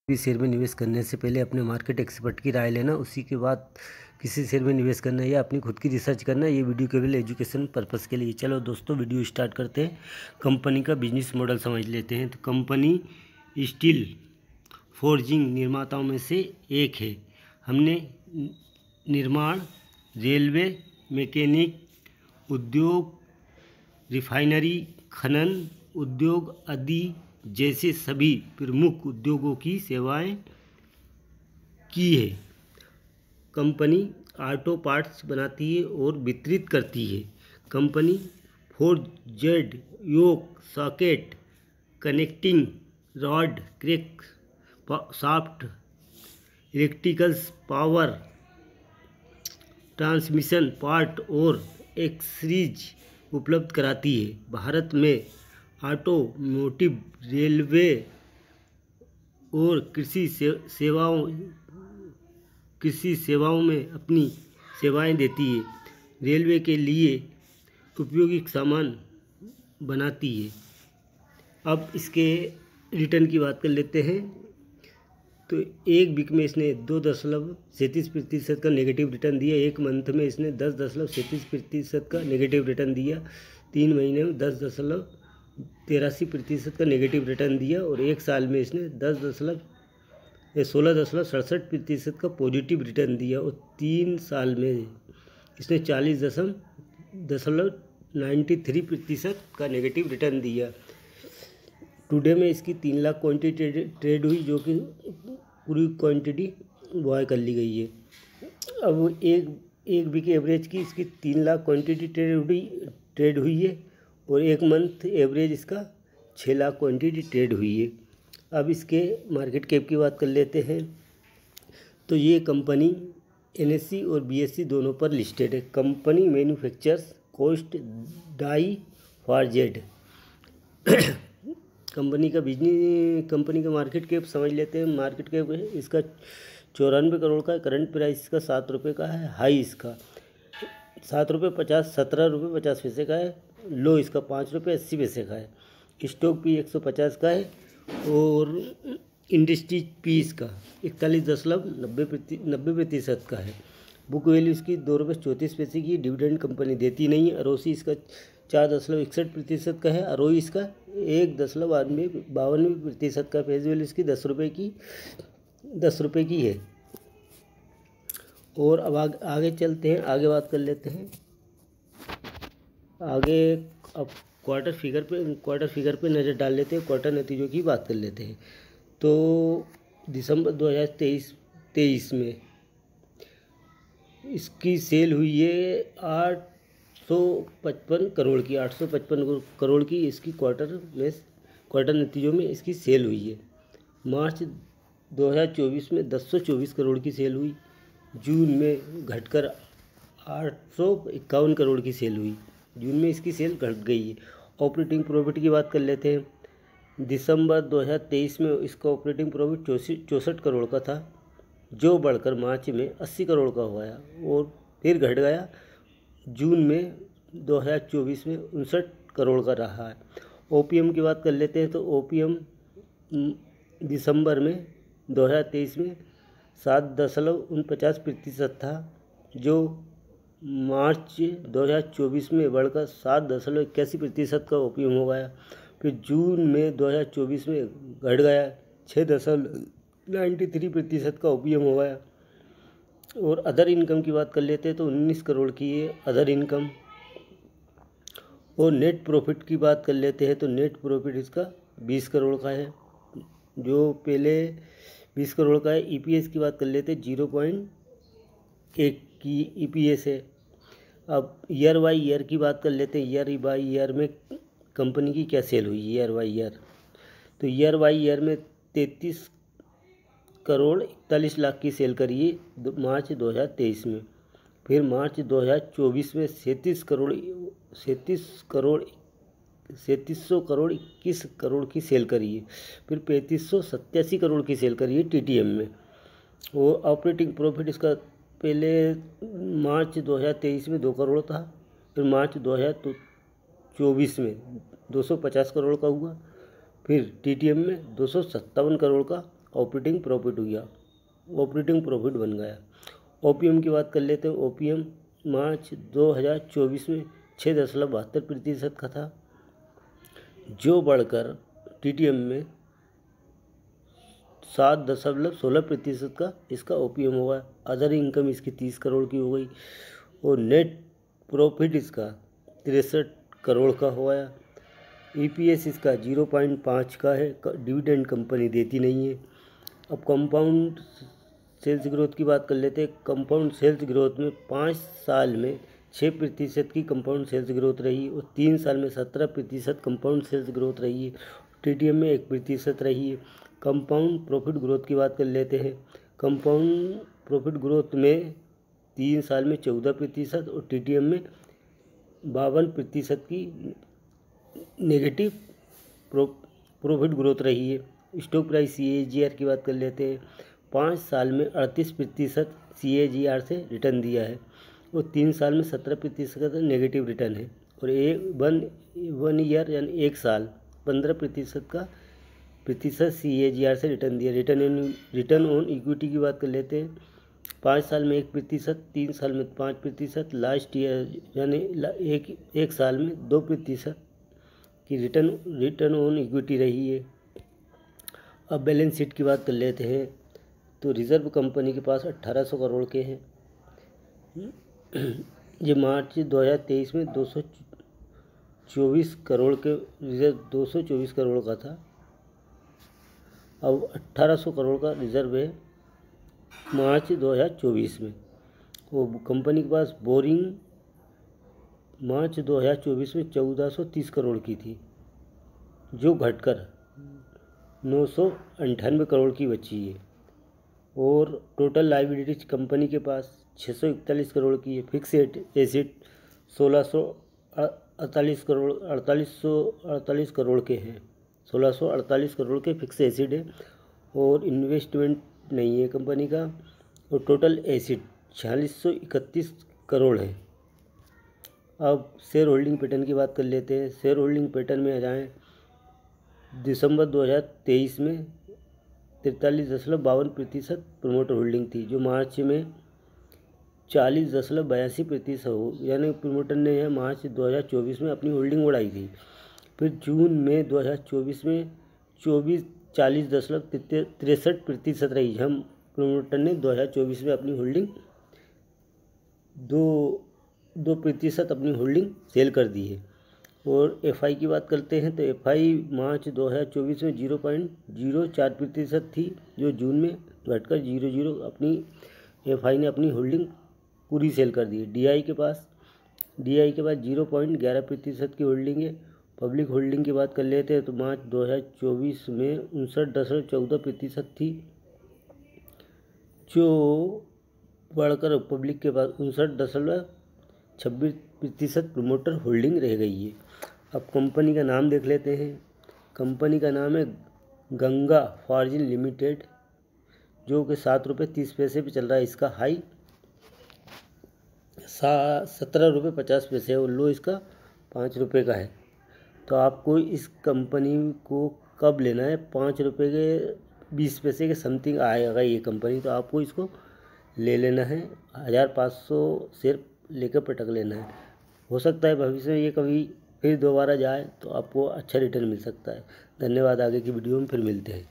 भी शेयर में निवेश करने से पहले अपने मार्केट एक्सपर्ट की राय लेना, उसी के बाद किसी शेयर में निवेश करना या अपनी खुद की रिसर्च करना। ये वीडियो केवल एजुकेशन पर्पस के लिए। चलो दोस्तों, वीडियो स्टार्ट करते हैं। कंपनी का बिजनेस मॉडल समझ लेते हैं। तो कंपनी स्टील फोर्जिंग निर्माताओं में से एक है। हमने निर्माण, रेलवे, मैकेनिक उद्योग, रिफाइनरी, खनन उद्योग आदि जैसे सभी प्रमुख उद्योगों की सेवाएं की है। कंपनी ऑटो पार्ट्स बनाती है और वितरित करती है। Company forged yoke, socket, connecting rod, crankshaft, electricals, power transmission part और एक्सेसरीज उपलब्ध कराती है। भारत में ऑटोमोटिव, रेलवे और कृषि सेवाओं में अपनी सेवाएं देती है। रेलवे के लिए उपयोगी सामान बनाती है। अब इसके रिटर्न की बात कर लेते हैं। तो एक वीक में इसने 2.37% का नेगेटिव रिटर्न दिया। एक मंथ में इसने 10.37% का नेगेटिव रिटर्न दिया। 3 महीने में 10.83% का नेगेटिव रिटर्न दिया। और एक साल में इसने 16.67% का पॉजिटिव रिटर्न दिया। और 3 साल में इसने 40.93% का नेगेटिव रिटर्न दिया। टुडे में इसकी 3 लाख क्वांटिटी ट्रेड हुई, जो कि पूरी क्वांटिटी बॉय कर ली गई है। अब एक वीक एवरेज की इसकी 3 लाख क्वांटिटी ट्रेड हुई है। और एक मंथ एवरेज इसका 6 लाख क्वांटिटी ट्रेड हुई है। अब इसके मार्केट कैप की बात कर लेते हैं। तो ये कंपनी NSE और BSE दोनों पर लिस्टेड है। Company manufactures cost die forged. Company का मार्केट कैप समझ लेते हैं। मार्केट कैप इसका 94 करोड़ का है। करंट प्राइस इसका 7 रुपये का है। हाई इसका 17 रुपये 50 पैसे का है। लो इसका 5 रुपये 80 पैसे का है। स्टॉक पी 150 का है। और इंडस्ट्री पी इसका 41.90% का है। बुक वैल्यू इसकी 2 रुपये 34 पैसे की। डिविडेंड कंपनी देती नहीं है। अरोसी इसका 4.61% का है। ROE इसका 1.52% का। फेस वैल्यू इसकी 10 रुपये की है। और अब आगे चलते हैं, आगे बात कर लेते हैं। आगे अब क्वार्टर फिगर पे नज़र डाल लेते हैं। क्वार्टर नतीजों की बात कर लेते हैं। तो दिसंबर 2023 में इसकी सेल हुई है 855 करोड़ की। 855 करोड़ की इसकी क्वार्टर नतीजों में इसकी सेल हुई है। मार्च 2024 में 1024 करोड़ की सेल हुई। जून में घटकर 851 करोड़ की सेल हुई। जून में इसकी सेल घट गई है। ऑपरेटिंग प्रॉफिट की बात कर लेते हैं। दिसंबर 2023 में इसका ऑपरेटिंग प्रॉफिट 64 करोड़ का था, जो बढ़कर मार्च में 80 करोड़ का हुआ और फिर घट गया। जून में 2024 में 59 करोड़ का रहा है। OPM की बात कर लेते हैं। तो OPM दिसंबर में 2023 में 7.49% था, जो मार्च 2024 में बढ़कर 7.81% का OPM हो गया। फिर जून में 2024 में घट गया, 6.93% का OPM हो गया। और अदर इनकम की बात कर लेते हैं। तो 19 करोड़ की है अदर इनकम। और नेट प्रॉफिट की बात कर लेते हैं। तो नेट प्रॉफिट इसका 20 करोड़ का है, जो पहले 20 करोड़ का है। EPS की बात कर लेते हैं। 0.1 की EPS है। अब ईयर बाई ईयर की बात कर लेते हैं। ईयर बाई ईयर में कंपनी की क्या सेल हुई ईयर बाई ईयर। तो ईयर बाई ईयर में 33 करोड़ 41 लाख की सेल करी है मार्च 2023 में। फिर मार्च 2024 में 37 करोड़ 21 करोड़ की सेल करी है। फिर 3587 करोड़ की सेल करी है TTM में। और ऑपरेटिंग प्रॉफिट इसका पहले मार्च 2023 में 2 करोड़ था। फिर मार्च 2024 में 250 करोड़ का हुआ। फिर TTM में 257 करोड़ का ऑपरेटिंग प्रॉफिट हुआ, ऑपरेटिंग प्रॉफिट बन गया। ओपीएम की बात कर लेते हैं। ओपीएम मार्च 2024 में 6.72% का था, जो बढ़कर टीटीएम में 7.16% का इसका ओपीएम हुआ। अदर इनकम इसकी 30 करोड़ की हो गई और नेट प्रॉफिट इसका 63 करोड़ का हुआ। ईपीएस इसका 0.5 का है। डिविडेंड कंपनी देती नहीं है। अब कंपाउंड सेल्स ग्रोथ की बात कर लेते हैं। कंपाउंड सेल्स ग्रोथ में 5 साल में 6% की कंपाउंड सेल्स ग्रोथ रही और 3 साल में 17% कंपाउंड सेल्स ग्रोथ रही है। टीटीएम में 1% रही है। कंपाउंड प्रॉफिट ग्रोथ की बात कर लेते हैं। कंपाउंड प्रॉफिट ग्रोथ में 3 साल में 14% और टीटीएम में 52% की नेगेटिव प्रॉफिट ग्रोथ रही है। स्टॉक प्राइस CAGR की बात कर लेते हैं। 5 साल में 38% CAGR से रिटर्न दिया है और 3 साल में 17% का नेगेटिव रिटर्न है और वन ईयर यानी 1 साल 15% का CAGR से रिटर्न दिया। रिटर्न ऑन इक्विटी की बात कर लेते हैं। 5 साल में 1%, 3 साल में 5%, लास्ट ईयर यानी एक साल में 2% की रिटर्न ऑन इक्विटी रही है। अब बैलेंस शीट की बात कर लेते हैं तो रिजर्व कंपनी के पास 1800 करोड़ के हैं। ये मार्च 2023 में 224 करोड़ के रिजर्व 224 करोड़ का था। अब 1800 करोड़ का रिजर्व है मार्च 2024 में। वो कंपनी के पास बोरिंग मार्च 2024 में 1430 करोड़ की थी, जो घटकर 998 करोड़ की बची है। और टोटल लायबिलिटीज कंपनी के पास 641 करोड़ की है। फिक्स एसेट 1648 करोड़ के हैं। 1648 करोड़ के फिक्स एसेट है और इन्वेस्टमेंट नहीं है कंपनी का। और टोटल एसेट 4631 करोड़ है। अब शेयर होल्डिंग पैटर्न की बात कर लेते हैं। शेयर होल्डिंग पैटर्न में आ जाएँ, दिसंबर 2023 में 43.52% प्रमोटर होल्डिंग थी, जो मार्च में 40.82% हो, यानी प्रमोटर ने यह मार्च 2024 में अपनी होल्डिंग बढ़ाई थी। फिर जून में 2024 में 40.63% रही। हम प्रमोटर ने 2024 में अपनी होल्डिंग 2% अपनी होल्डिंग सेल कर दी है। और एफआई की बात करते हैं तो एफआई मार्च 2024 में 0.04% थी, जो जून में घटकर 0.0 अपनी एफआई ने अपनी होल्डिंग पूरी सेल कर दी है। डीआई के पास 0.11% की होल्डिंग है। पब्लिक होल्डिंग की बात कर लेते हैं तो मार्च 2024 में 59.14% थी, जो बढ़कर पब्लिक के पास 59.26% प्रमोटर होल्डिंग रह गई है। अब कंपनी का नाम देख लेते हैं। कंपनी का नाम है गंगा फॉर्जिन लिमिटेड, जो कि 7 रुपये 30 पैसे पे चल रहा है। इसका हाई 17 रुपये 50 पैसे है और लो इसका 5 रुपये का है। तो आपको इस कंपनी को कब लेना है, 5 रुपये के 20 पैसे के समथिंग आएगा ये कंपनी, तो आपको इसको ले लेना है। 1500 शेयर लेकर पटक लेना है। हो सकता है भविष्य में ये कभी फिर दोबारा जाए तो आपको अच्छा रिटर्न मिल सकता है। धन्यवाद। आगे की वीडियो में फिर मिलते हैं।